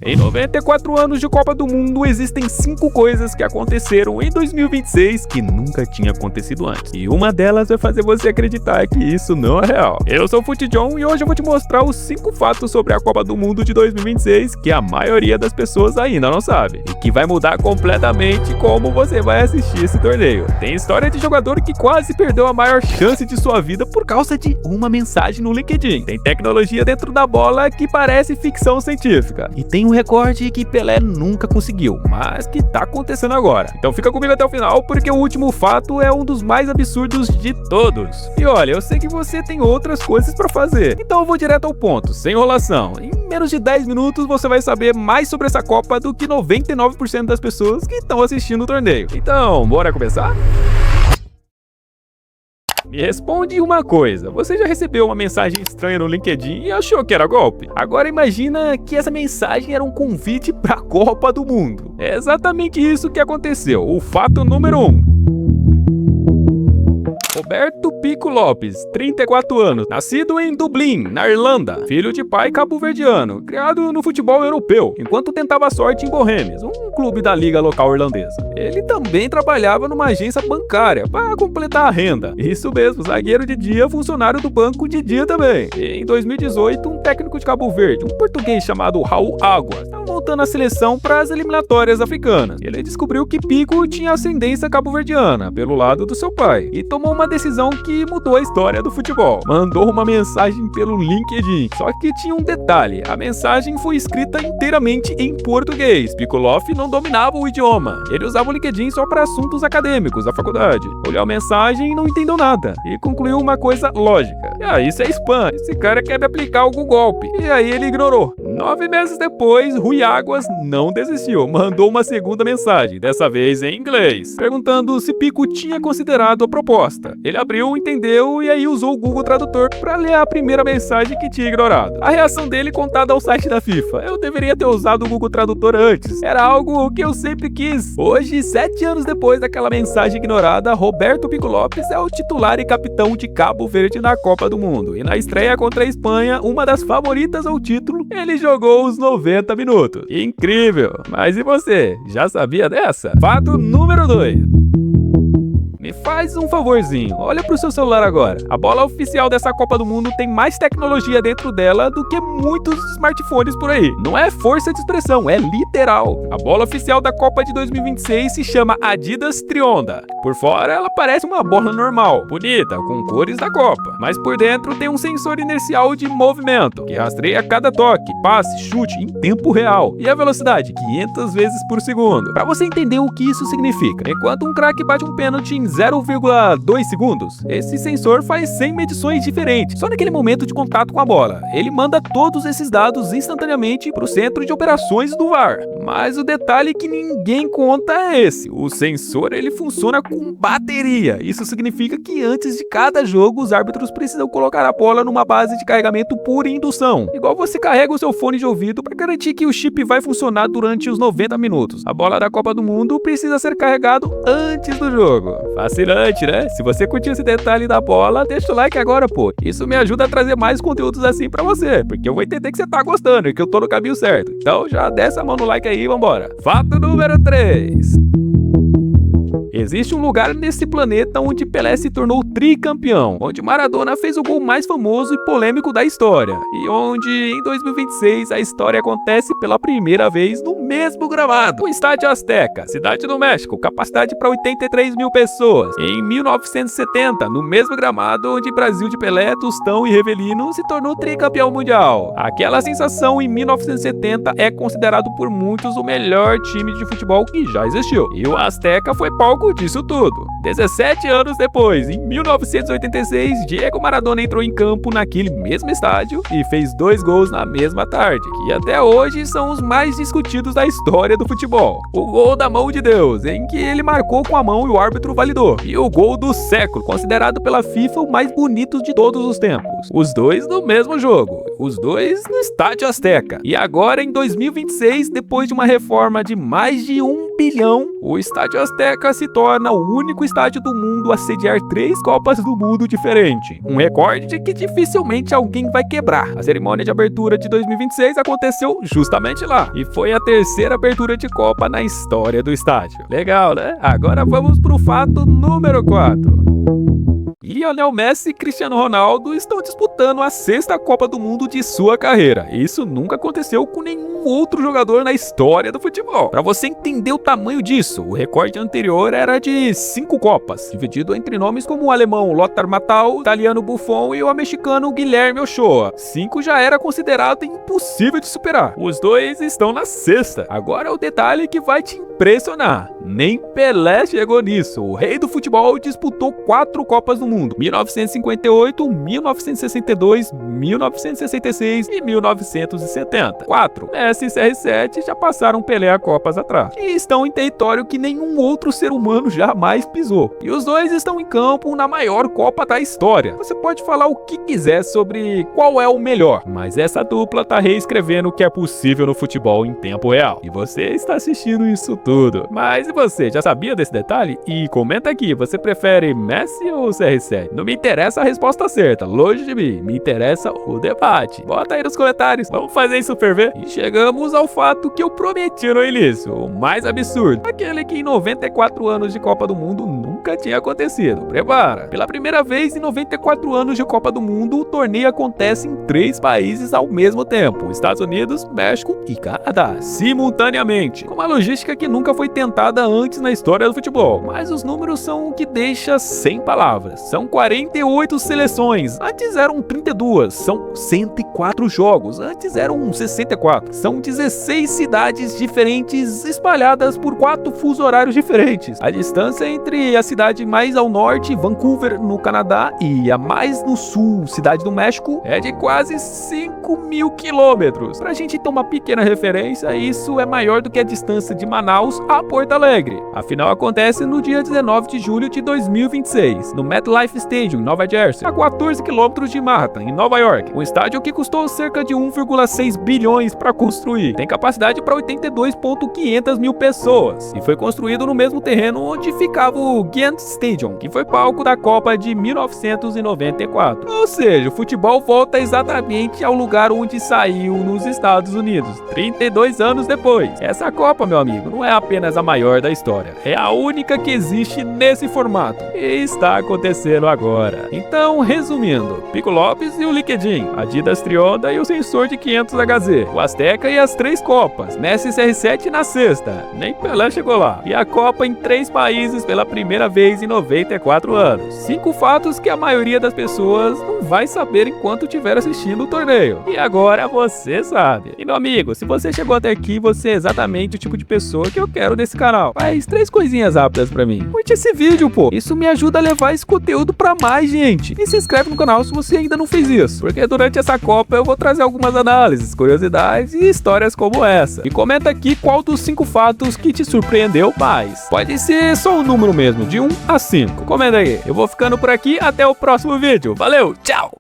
Em 94 anos de Copa do Mundo, existem 5 coisas que aconteceram em 2026 que nunca tinha acontecido antes. E uma delas vai fazer você acreditar que isso não é real. Eu sou o FutJohn e hoje eu vou te mostrar os 5 fatos sobre a Copa do Mundo de 2026 que a maioria das pessoas ainda não sabe. E que vai mudar completamente como você vai assistir esse torneio. Tem história de jogador que quase perdeu a maior chance de sua vida por causa de uma mensagem no LinkedIn. Tem tecnologia dentro da bola que parece ficção científica. E tem um recorde que Pelé nunca conseguiu, mas que tá acontecendo agora. Então fica comigo até o final, porque o último fato é um dos mais absurdos de todos. E olha, eu sei que você tem outras coisas pra fazer, então eu vou direto ao ponto, sem enrolação. Em menos de 10 minutos você vai saber mais sobre essa Copa do que 99% das pessoas que estão assistindo o torneio. Então, bora começar? Me responde uma coisa, você já recebeu uma mensagem estranha no LinkedIn e achou que era golpe? Agora imagina que essa mensagem era um convite para a Copa do Mundo. É exatamente isso que aconteceu, o fato número 1. Roberto Pico Lopes, 34 anos, nascido em Dublin, na Irlanda, filho de pai cabo-verdiano, criado no futebol europeu, enquanto tentava sorte em Bohemians, um clube da liga local irlandesa. Ele também trabalhava numa agência bancária para completar a renda. Isso mesmo, zagueiro de dia, funcionário do banco de dia também. E em 2018, um técnico de Cabo Verde, um português chamado Raul Águas, estava montando a seleção para as eliminatórias africanas. Ele descobriu que Pico tinha ascendência cabo-verdiana pelo lado do seu pai e tomou uma decisão que mudou a história do futebol. Mandou uma mensagem pelo LinkedIn. Só que tinha um detalhe, a mensagem foi escrita inteiramente em português. Piccoloff não dominava o idioma. Ele usava o LinkedIn só para assuntos acadêmicos da faculdade. Olhou a mensagem e não entendeu nada. E concluiu uma coisa lógica. Isso é spam. Esse cara quer me aplicar algum golpe. E aí ele ignorou. 9 meses depois, Rui Águas não desistiu. Mandou uma segunda mensagem, dessa vez em inglês, perguntando se Pico tinha considerado a proposta. Ele abriu, entendeu e aí usou o Google Tradutor para ler a primeira mensagem que tinha ignorado. A reação dele contada ao site da FIFA. Eu deveria ter usado o Google Tradutor antes. Era algo que eu sempre quis. Hoje, 7 anos depois daquela mensagem ignorada, Roberto Pico Lopes é o titular e capitão de Cabo Verde na Copa do Mundo. E na estreia contra a Espanha, uma das favoritas ao título, ele jogou os 90 minutos. Incrível! Mas e você? Já sabia dessa? Fato número 2. Me faz um favorzinho, olha pro seu celular agora. A bola oficial dessa Copa do Mundo tem mais tecnologia dentro dela do que muitos smartphones por aí. Não é força de expressão, é literal. A bola oficial da Copa de 2026 se chama Adidas Trionda. Por fora ela parece uma bola normal, bonita, com cores da Copa. Mas por dentro tem um sensor inercial de movimento, que rastreia cada toque, passe, chute em tempo real. E a velocidade, 500 vezes por segundo. Pra você entender o que isso significa, enquanto um craque bate um pênalti em 0,2 segundos, esse sensor faz 100 medições diferentes, só naquele momento de contato com a bola. Ele manda todos esses dados instantaneamente para o centro de operações do VAR. Mas o detalhe que ninguém conta é esse: o sensor ele funciona com bateria. Isso significa que antes de cada jogo os árbitros precisam colocar a bola numa base de carregamento por indução, igual você carrega o seu fone de ouvido para garantir que o chip vai funcionar durante os 90 minutos. A bola da Copa do Mundo precisa ser carregado antes do jogo. Fascinante, né? Se você curtiu esse detalhe da bola, deixa o like agora, pô. Isso me ajuda a trazer mais conteúdos assim pra você, porque eu vou entender que você tá gostando e que eu tô no caminho certo. Então já desce a mão no like aí e vambora. Fato número 3. Existe um lugar nesse planeta onde Pelé se tornou tricampeão, onde Maradona fez o gol mais famoso e polêmico da história, e onde, em 2026, a história acontece pela primeira vez no mesmo gramado, o Estádio Azteca, cidade do México, capacidade para 83 mil pessoas. Em 1970, no mesmo gramado onde Brasil de Pelé, Tostão e Rivelino se tornou tricampeão mundial. Aquela sensação em 1970 é considerado por muitos o melhor time de futebol que já existiu, e o Azteca foi palco disso tudo. 17 anos depois, em 1986, Diego Maradona entrou em campo naquele mesmo estádio e fez 2 gols na mesma tarde, que até hoje são os mais discutidos da história do futebol. O gol da mão de Deus, em que ele marcou com a mão e o árbitro validou, e o gol do século, considerado pela FIFA o mais bonito de todos os tempos. Os dois no mesmo jogo. os dois no Estádio Azteca. E agora, em 2026, depois de uma reforma de mais de 1 bilhão, o Estádio Azteca se torna o único estádio do mundo a sediar 3 Copas do Mundo diferentes. Um recorde que dificilmente alguém vai quebrar. A cerimônia de abertura de 2026 aconteceu justamente lá, e foi a terceira abertura de Copa na história do estádio. Legal, né? Agora vamos pro fato número 4. Lionel Messi e Cristiano Ronaldo estão disputando a 6ª Copa do Mundo de sua carreira. Isso nunca aconteceu com nenhum outro jogador na história do futebol. Para você entender o tamanho disso, o recorde anterior era de 5 Copas, dividido entre nomes como o alemão Lothar Matthäus, o italiano Buffon e o mexicano Guilherme Ochoa. 5 já era considerado impossível de superar. Os dois estão na 6ª. Agora é o detalhe que vai te impressionar. Nem Pelé chegou nisso. O rei do futebol disputou 4 Copas do Mundo: 1958, 1962, 1966 e 1970. 4. Messi e CR7 já passaram Pelé a Copas atrás e estão em território que nenhum outro ser humano jamais pisou. E os dois estão em campo na maior Copa da história. Você pode falar o que quiser sobre qual é o melhor, mas essa dupla tá reescrevendo o que é possível no futebol em tempo real. E você está assistindo isso tudo. Mas e você, já sabia desse detalhe? E comenta aqui, você prefere Messi ou CR7? Não me interessa a resposta certa, longe de mim, me interessa o debate. Bota aí nos comentários, vamos fazer isso ferver. E chegamos ao fato que eu prometi no início, o mais absurdo, aquele que em 94 anos de Copa do Mundo nunca tinha acontecido. Prepara! Pela primeira vez em 94 anos de Copa do Mundo, o torneio acontece em 3 países ao mesmo tempo: Estados Unidos, México e Canadá, simultaneamente, com uma logística que nunca foi tentada antes na história do futebol. Mas os números são o que deixa sem palavras. São 48 seleções, antes eram 32, são 104 jogos, antes eram 64, são 16 cidades diferentes espalhadas por 4 fusos horários diferentes. A distância entre a cidade mais ao norte, Vancouver, no Canadá, e a mais no sul, Cidade do México, é de quase 5.000 quilômetros. Pra gente ter uma pequena referência, isso é maior do que a distância de Manaus a Porto Alegre. A final acontece no dia 19 de julho de 2026, no MetLife Stadium, em Nova Jersey, a 14 quilômetros de Manhattan, em Nova York. Um estádio que custou cerca de 1,6 bilhões para construir. Tem capacidade para 82.500 mil pessoas e foi construído no mesmo terreno onde ficava o Giants Stadium, que foi palco da Copa de 1994. Ou seja, o futebol volta exatamente ao lugar onde saiu nos Estados Unidos, 32 anos depois. Essa Copa, meu amigo, não é apenas a maior da história, é a única que existe nesse formato e está acontecendo agora. Então, resumindo, Pico Lopes e o LinkedIn, Adidas Trionda e o sensor de 500Hz, o Azteca e as 3 Copas, Messi e CR7 na 6ª, nem Pelé chegou lá, e a Copa em 3 países pela primeira vez em 94 anos. 5 fatos que a maioria das pessoas não vai saber enquanto estiver assistindo o torneio. E agora você sabe. E meu amigo, se você chegou até aqui, você é exatamente o tipo de pessoa que eu quero nesse canal. Faz 3 coisinhas rápidas pra mim. Curte esse vídeo, pô. Isso me ajuda a levar esse conteúdo pra mais gente. E se inscreve no canal se você ainda não fez isso, porque durante essa Copa eu vou trazer algumas análises, curiosidades e histórias como essa. E comenta aqui qual dos 5 fatos que te surpreendeu mais. Pode ser só um número mesmo, de 1 a 5. Comenta aí. Eu vou ficando por aqui, até o próximo vídeo. Valeu, tchau!